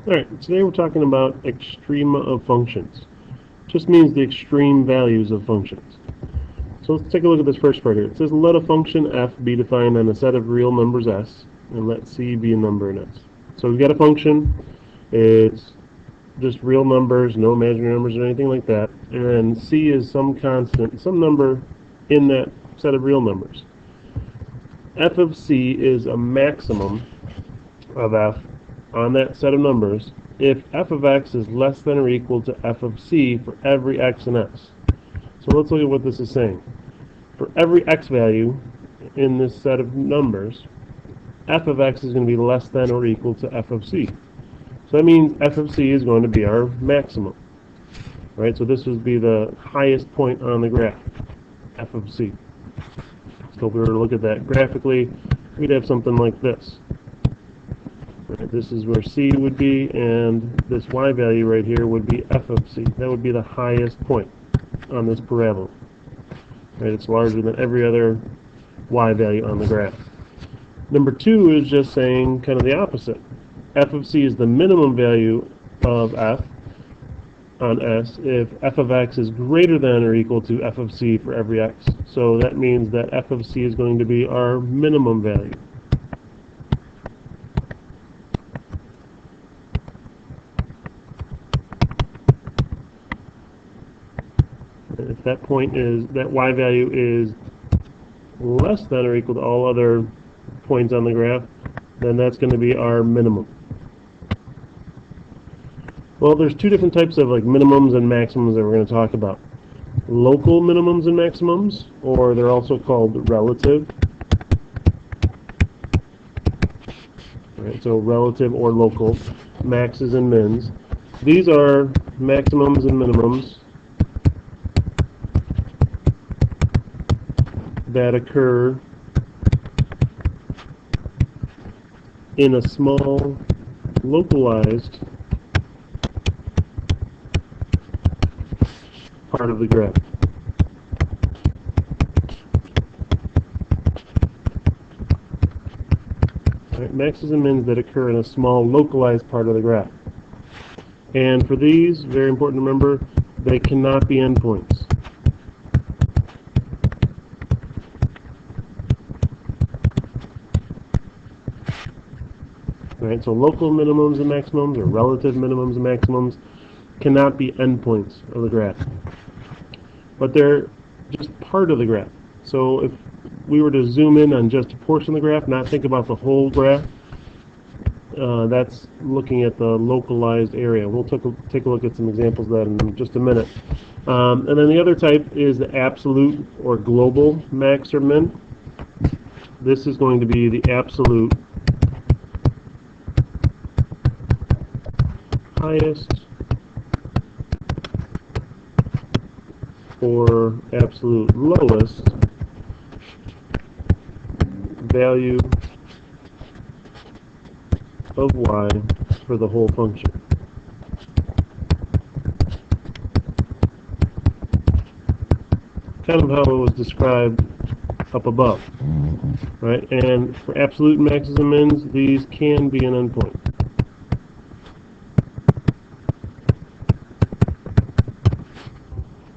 Alright, today we're talking about extrema of functions. Just means the extreme values of functions. So let's take a look at this first part here. It says let a function f be defined on a set of real numbers s, and let c be a number in s. So we've got a function, it's just real numbers, no imaginary numbers or anything like that, and c is some constant, some number in that set of real numbers. F of c is a maximum of f on that set of numbers if f of x is less than or equal to f of c for every x in s. So let's look at what this is saying. For every x value in this set of numbers, f of x is going to be less than or equal to f of c. So that means f of c is going to be our maximum. Right? So this would be the highest point on the graph, f of c. So if we were to look at that graphically, we'd have something like this. Right, this is where c would be, and this y value right here would be f of c. That would be the highest point on this parabola. Right, it's larger than every other y value on the graph. Number 2 is just saying kind of the opposite. F of c is the minimum value of f on s if f of x is greater than or equal to f of c for every x. So that means that f of c is going to be our minimum value. If that point is, that y value is less than or equal to all other points on the graph, then that's going to be our minimum. Well, there's two different types of like minimums and maximums that we're going to talk about. Local minimums and maximums, or they're also called relative. Right, so relative or local, maxes and mins. These are maximums and minimums that occur in a small, localized part of the graph. Right, maxes and mins that occur in a small, localized part of the graph. And for these, very important to remember, they cannot be endpoints. Right, so local minimums and maximums, or relative minimums and maximums, cannot be endpoints of the graph. But they're just part of the graph. So if we were to zoom in on just a portion of the graph, not think about the whole graph, that's looking at the localized area. We'll take a look at some examples of that in just a minute. And then the other type is the absolute or global max or min. This is going to be the absolute highest or absolute lowest value of y for the whole function. Kind of how it was described up above, right? And for absolute maxes and mins, these can be an endpoint.